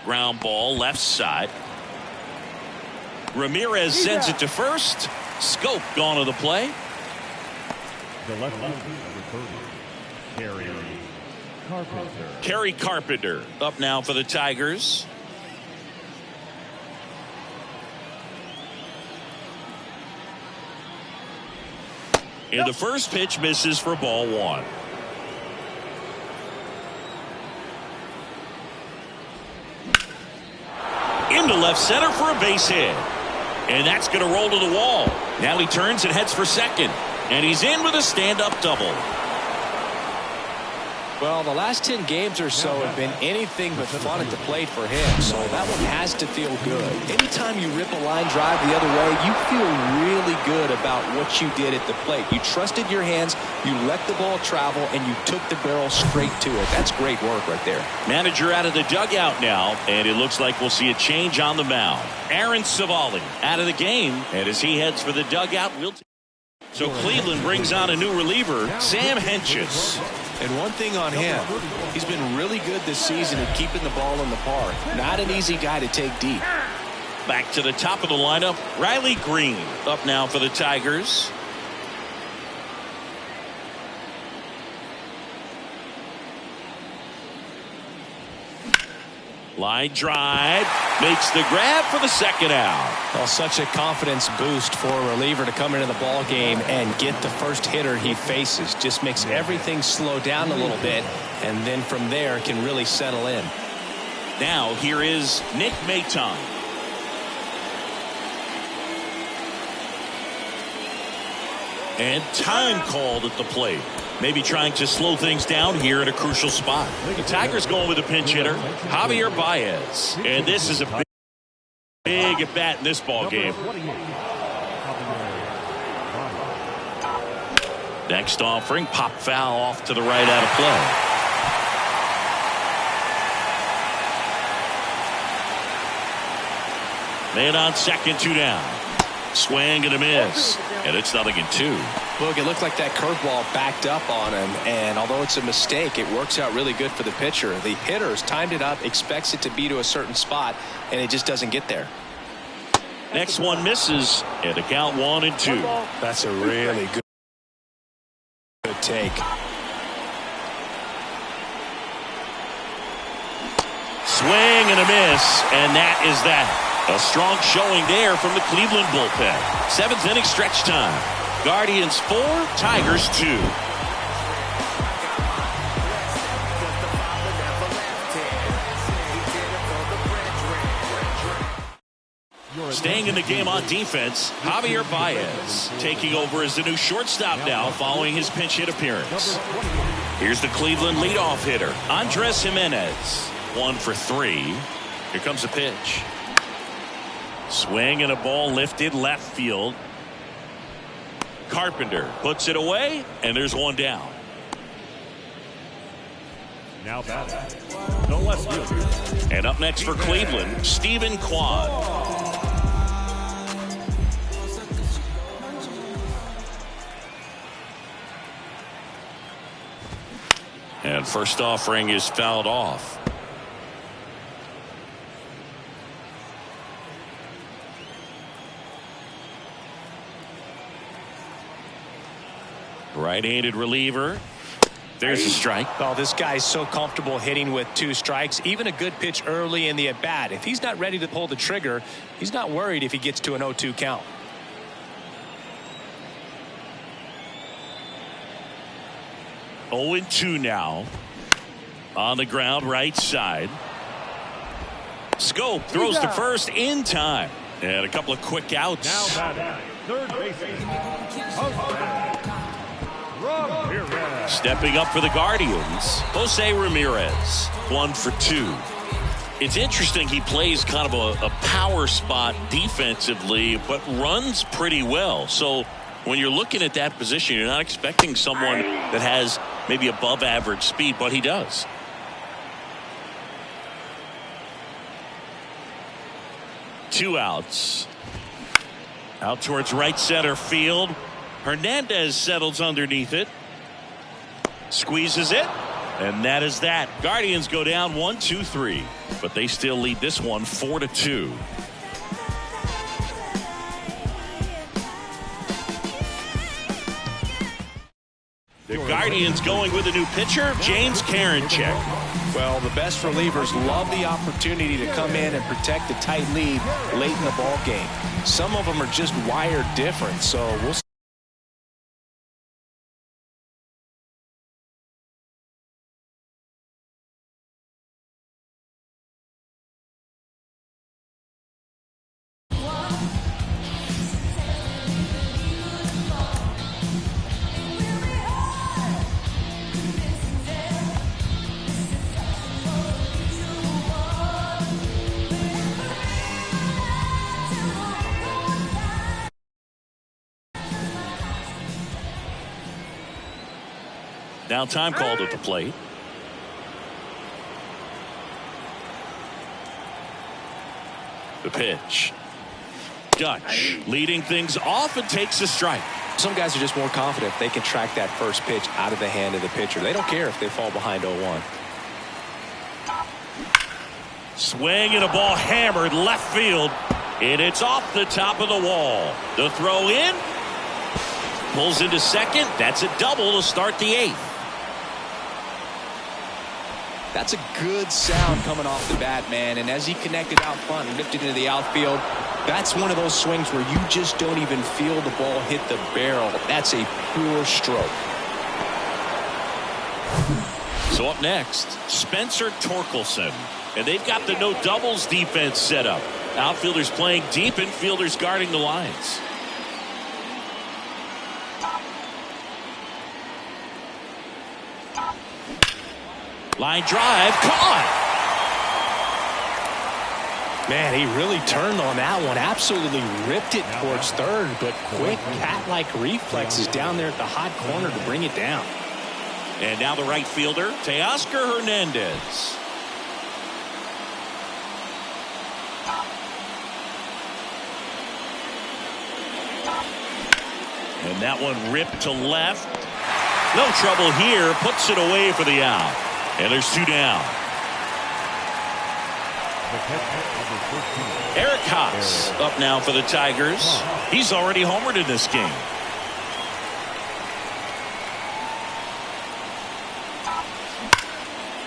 Ground ball left side. Ramirez sends it to first. Schoop gone to the play. The left fielder, number 30, Kerry Carpenter. Kerry Carpenter up now for the Tigers. And the first pitch misses for ball 1. Into left center for a base hit. And that's going to roll to the wall. Now he turns and heads for second. And he's in with a stand-up double. Well, the last 10 games or so have been anything but fun at the plate for him, so that one has to feel good. Anytime you rip a line drive the other way, you feel really good about what you did at the plate. You trusted your hands, you let the ball travel, and you took the barrel straight to it. That's great work right there. Manager out of the dugout now, and it looks like we'll see a change on the mound. Aaron Civale out of the game, and as he heads for the dugout, so Cleveland brings on a new reliever, Sam Hentges. And one thing on him, he's been really good this season at keeping the ball in the park. Not an easy guy to take deep. Back to the top of the lineup, Riley Green up now for the Tigers. Line drive, makes the grab for the second out. Well, such a confidence boost for a reliever to come into the ball game and get the first hitter he faces. Just makes everything slow down a little bit, and then from there can really settle in. Now here is Nick Maton. And time called at the plate. Maybe trying to slow things down here at a crucial spot. The Tigers going with a pinch hitter, Javier Baez. And this is a big at bat in this ball game. Next offering, pop foul off to the right out of play. Man on second, 2 down. Swing and a miss. And it's 0-2. Look, it looked like that curveball backed up on him, and although it's a mistake, it works out really good for the pitcher. The hitter's timed it up, expects it to be to a certain spot, and it just doesn't get there. Next one misses, and a count 1-2. That's a really good take. Swing and a miss, and that is that. A strong showing there from the Cleveland bullpen. 7th inning stretch time. Guardians 4, Tigers 2. Staying in the game on defense, Javier Baez taking over as the new shortstop now following his pinch hit appearance. Here's the Cleveland leadoff hitter, Andres Gimenez. 1 for 3. Here comes the pitch. Swing and a ball lifted left field. Carpenter puts it away, and there's 1 down. Now batting, the left fielder. And up next for Cleveland, Stephen Kwan. And first offering is fouled off. Right-handed reliever. There's a strike. Oh, this guy's so comfortable hitting with 2 strikes. Even a good pitch early in the at-bat. If he's not ready to pull the trigger, he's not worried if he gets to an 0-2 count. Oh, 2 now. On the ground, right side. Scope throws to first in time. And a couple of quick outs. Now batting, third baseman. Stepping up for the Guardians, Jose Ramirez. 1 for 2. It's interesting, he plays kind of a power spot defensively, but runs pretty well. So when you're looking at that position, you're not expecting someone that has maybe above average speed, but he does. Two outs. Out towards right center field. Hernandez settles underneath it. Squeezes it. And that is that. Guardians go down 1-2-3. But they still lead this one 4-2. The Guardians going with a new pitcher, James Karinchak. Well, the best relievers love the opportunity to come in and protect the tight lead late in the ball game. Some of them are just wired different, so we'll see. Now time called at the plate. The pitch. Dutch leading things off and takes a strike. Some guys are just more confident if they can track that first pitch out of the hand of the pitcher. They don't care if they fall behind 0-1. Swing and a ball hammered left field. And it's off the top of the wall. The throw in. Pulls into second. That's a double to start the 8th. That's a good sound coming off the bat, man. And as he connected out front and lifted into the outfield, that's one of those swings where you just don't even feel the ball hit the barrel. That's a pure stroke. So up next, Spencer Torkelson. And they've got the no doubles defense set up. Outfielders playing deep, infielders guarding the lines. Line drive, caught. Man, he really turned on that one. Absolutely ripped it towards third, but quick cat-like reflexes down there at the hot corner to bring it down. And now the right fielder, Teoscar Hernandez. And that one ripped to left. No trouble here. Puts it away for the out. And there's 2 down. Eric Haas up now for the Tigers. He's already homered in this game.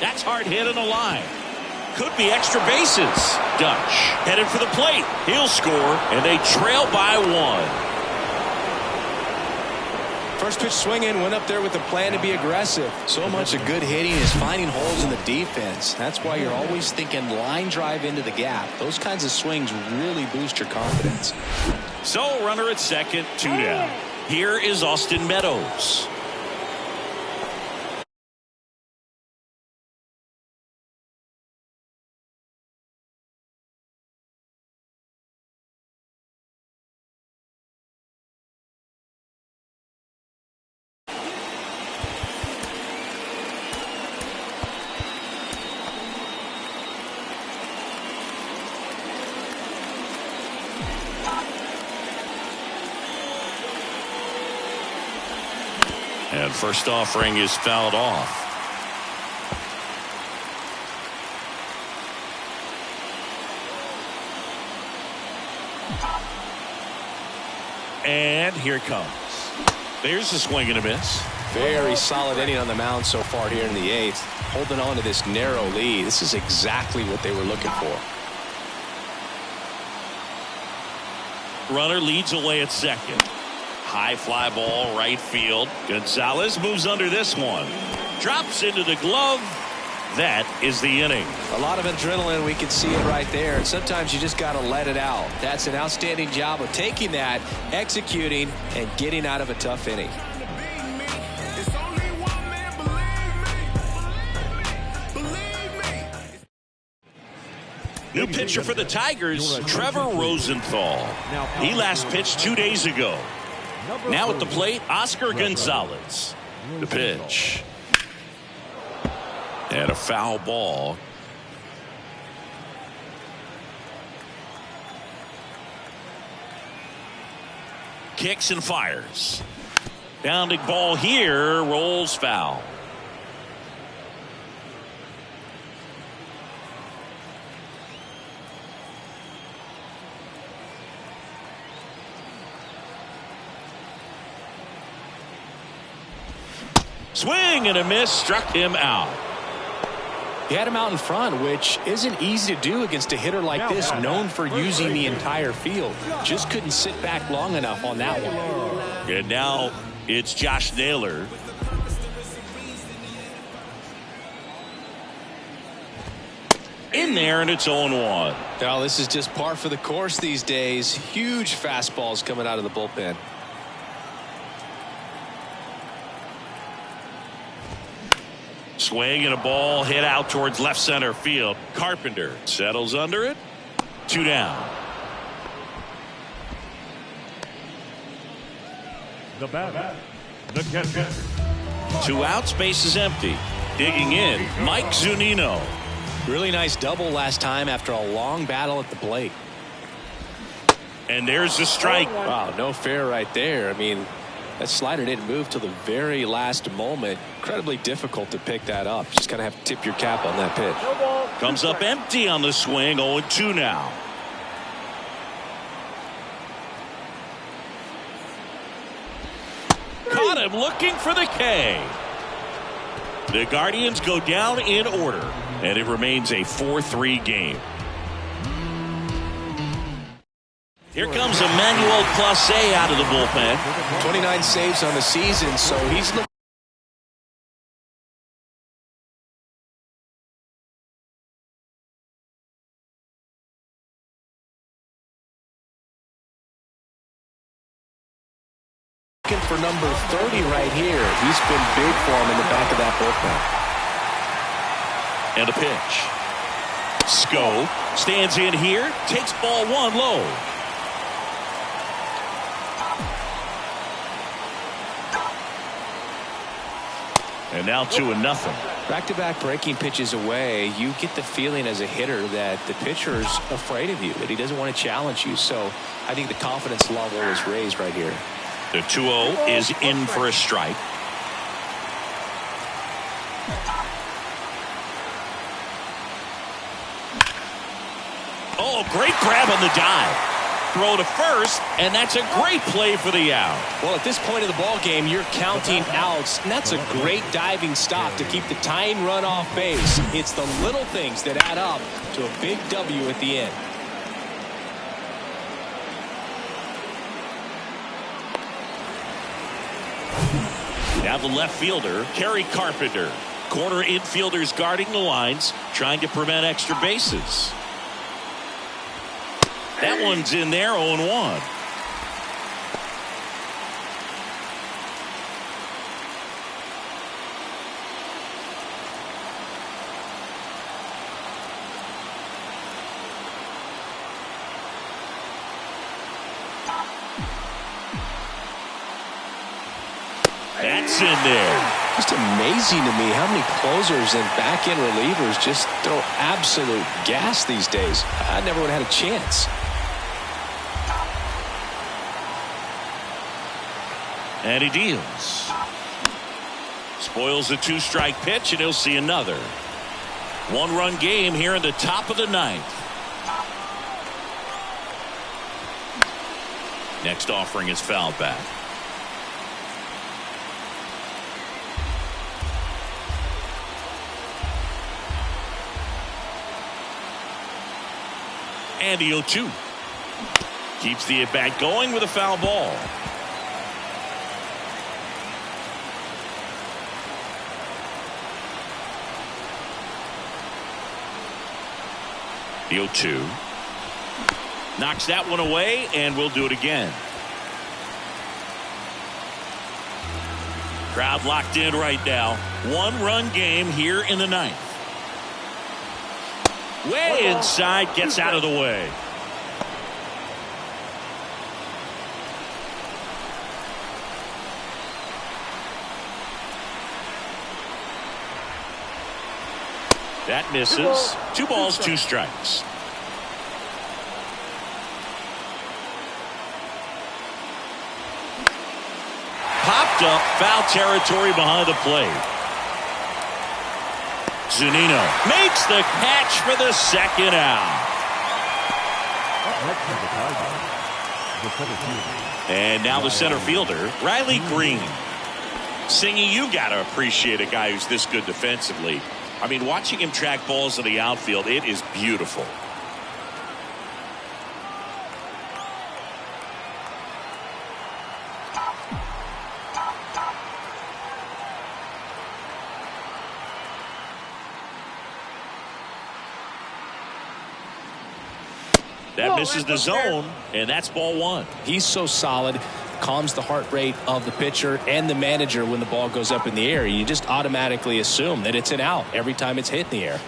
That's hard hit on the line. Could be extra bases. Dutch headed for the plate. He'll score, and they trail by 1. First pitch swinging, went up there with a plan to be aggressive. So much of good hitting is finding holes in the defense. That's why you're always thinking line drive into the gap. Those kinds of swings really boost your confidence. So runner at second, 2 down. Here is Austin Meadows. And first offering is fouled off. And here it comes. There's a swing and a miss. Very solid inning on the mound so far here in the 8th. Holding on to this narrow lead. This is exactly what they were looking for. Runner leads away at second. High fly ball right field. Gonzalez moves under this one. Drops into the glove. That is the inning. A lot of adrenaline. We can see it right there. And sometimes you just got to let it out. That's an outstanding job of taking that, executing, and getting out of a tough inning. New pitcher for the Tigers, Trevor Rosenthal. He last pitched 2 days ago. Now at the plate, Oscar Gonzalez. The pitch. And a foul ball. Kicks and fires. Bounding ball here, rolls foul. Swing and a miss, struck him out. He had him out in front, which isn't easy to do against a hitter like this, known for using the entire field. Just couldn't sit back long enough on that one. And now it's Josh Naylor. In there, and it's 0-1. Now, this is just par for the course these days. Huge fastballs coming out of the bullpen. Swing and a ball hit out towards left center field. Carpenter settles under it. 2 down. The batter, the catcher. 2 outs, base is empty. Digging in, Mike Zunino. Really nice double last time after a long battle at the plate. And there's the strike. Wow, no fair right there. I mean, that slider didn't move till the very last moment. Incredibly difficult to pick that up. Just kind of have to tip your cap on that pitch. Comes up empty on the swing. 0-2 now. Caught him looking for the K. The Guardians go down in order, and it remains a 4-3 game. Here comes Emmanuel Clase out of the bullpen. 29 saves on the season, so he's looking for number 30 right here. He's been big for him in the back of that bullpen. And a pitch. Scope. Stands in here, takes ball one low. And now 2-0. Back-to-back breaking pitches away, you get the feeling as a hitter that the pitcher's afraid of you, that he doesn't want to challenge you. So I think the confidence level is raised right here. The 2-0 is in for a strike. Oh, great grab on the dive. Throw to first, and that's a great play for the out. Well, at this point of the ball game, you're counting outs, and that's a great diving stop to keep the tying run off base. It's the little things that add up to a big W at the end. Now the left fielder, Kerry Carpenter. Corner infielders guarding the lines, trying to prevent extra bases. That one's in there, 0-1. That's in there. Just amazing to me how many closers and back-end relievers just throw absolute gas these days. I never would have had a chance. And he deals. Spoils a 2-strike pitch, and he'll see another. 1-run game here in the top of the 9th. Next offering is fouled back. And the 0-2. Keeps the at-bat going with a foul ball. The 0-2. Knocks that one away, and we'll do it again. Crowd locked in right now. 1-run game here in the 9th. Way inside, gets out of the way. That misses. 2 balls, 2 strikes. Popped up, foul territory behind the plate. Zunino makes the catch for the second out. And now the center fielder, Riley Green. Singy, you got to appreciate a guy who's this good defensively. I mean, watching him track balls in the outfield, it is beautiful. That misses the zone, and that's ball 1. He's so solid, calms the heart rate of the pitcher and the manager when the ball goes up in the air. You just automatically assume that it's an out every time it's hit in the air.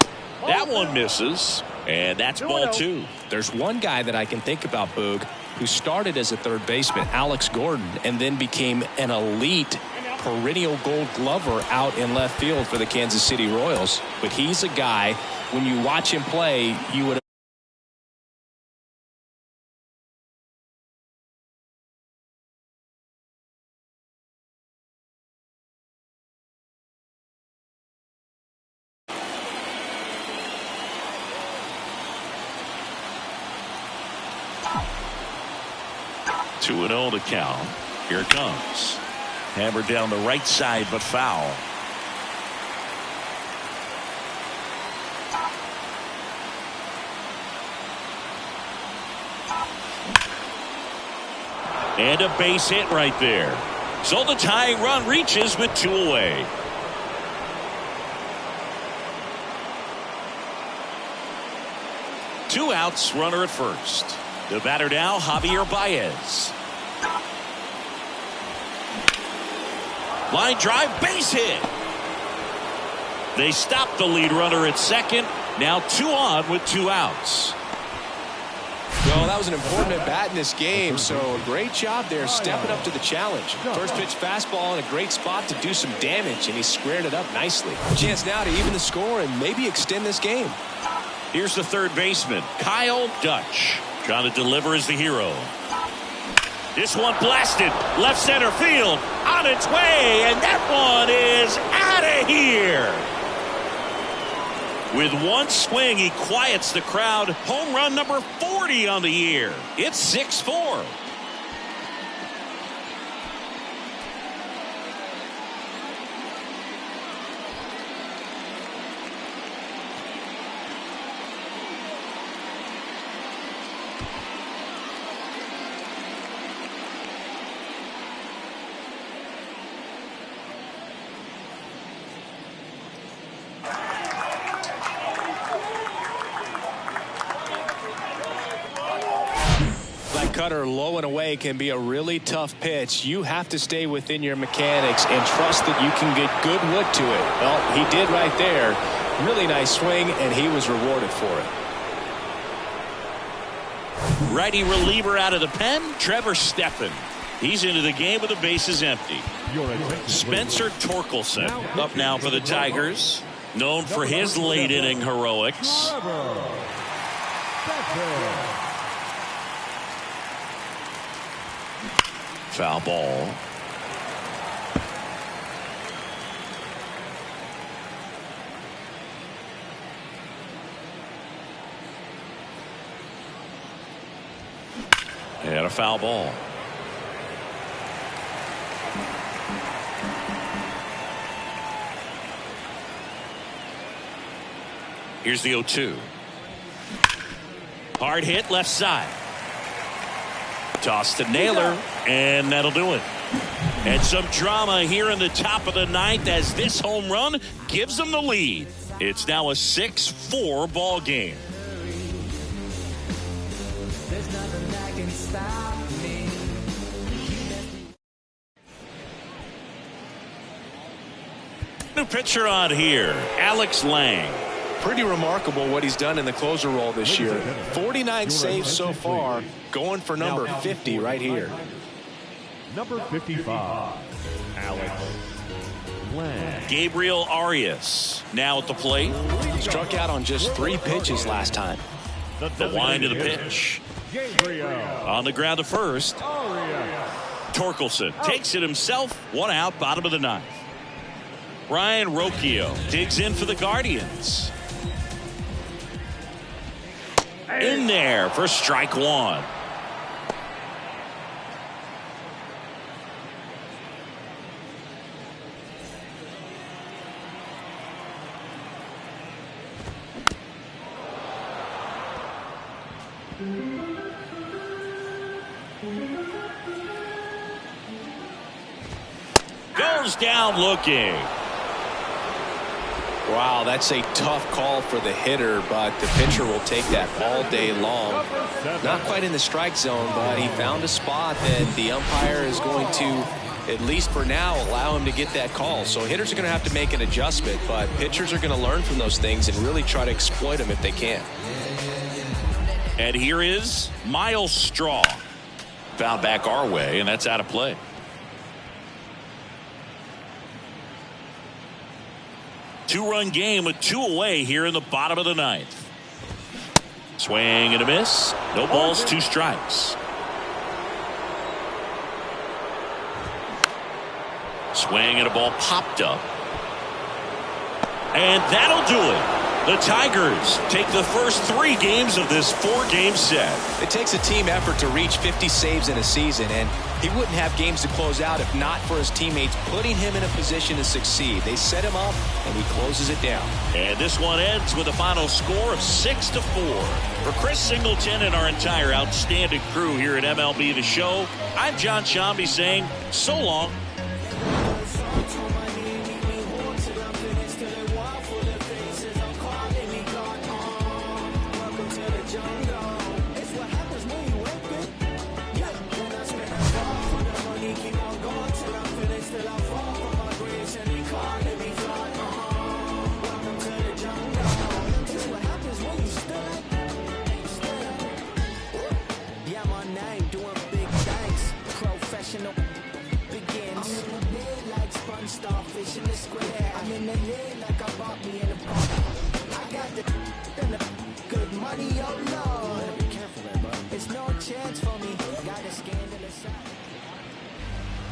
That one misses, and that's ball 2. There's one guy that I can think about, Boog, who started as a third baseman, Alex Gordon, and then became an elite perennial Gold Glover out in left field for the Kansas City Royals. But he's a guy, when you watch him play, you would 2-0 to count. Here it comes. Hammered down the right side, but foul. And a base hit right there. So the tying run reaches with 2 away. Two outs, runner at first. The batter now, Javier Baez. Line drive, base hit. They stop the lead runner at second. Now 2 on with 2 outs. Well, that was an important at-bat in this game, so a great job there stepping up to the challenge. First pitch fastball in a great spot to do some damage, and he squared it up nicely. Chance now to even the score and maybe extend this game. Here's the third baseman, Kyle Dutch. Trying to deliver as the hero. This one blasted left center field on its way, and that one is out of here. With one swing, he quiets the crowd. Home run number 40 on the year. It's 6-4. Cutter low and away can be a really tough pitch. You have to stay within your mechanics and trust that you can get good wood to it. Well, he did right there. Really nice swing, and he was rewarded for it. Righty reliever out of the pen, Trevor Stephan. He's into the game with the bases empty. Spencer Torkelson up now for the Tigers, known for his late inning heroics. Foul ball. And a foul ball. Here's the 0-2. Hard hit left side. Toss to Naylor, and that'll do it. And some drama here in the top of the ninth as this home run gives them the lead. It's now a 6-4 ball game. New pitcher on here, Alex Lang. Pretty remarkable what he's done in the closer role this year. 49 saves so far, going for number 50 right here. Number 55, Alex Lang. Gabriel Arias now at the plate. Struck out on just 3 pitches last time. The wind of the pitch. On the ground to first. Torkelson takes it himself. 1 out, bottom of the ninth. Ryan Rocchio digs in for the Guardians. In there for strike 1. Goes down looking. Wow, that's a tough call for the hitter, but the pitcher will take that all day long. Not quite in the strike zone, but he found a spot that the umpire is going to, at least for now, allow him to get that call. So hitters are going to have to make an adjustment, but pitchers are going to learn from those things and really try to exploit them if they can. And here is Miles Straw. Foul back our way, and that's out of play. Two-run game with 2 away here in the bottom of the ninth. Swing and a miss. No balls, 2 strikes. Swing and a ball popped up. And that'll do it. The Tigers take the first 3 games of this 4-game set. It takes a team effort to reach 50 saves in a season, and he wouldn't have games to close out if not for his teammates putting him in a position to succeed. They set him up, and he closes it down. And this one ends with a final score of 6-4. For Chris Singleton and our entire outstanding crew here at MLB The Show, I'm John Shambi saying so long. one starfish in the square. I'm in the hood like I bought me in a park. I got the good money, oh Lord. Be careful there, bud. It's no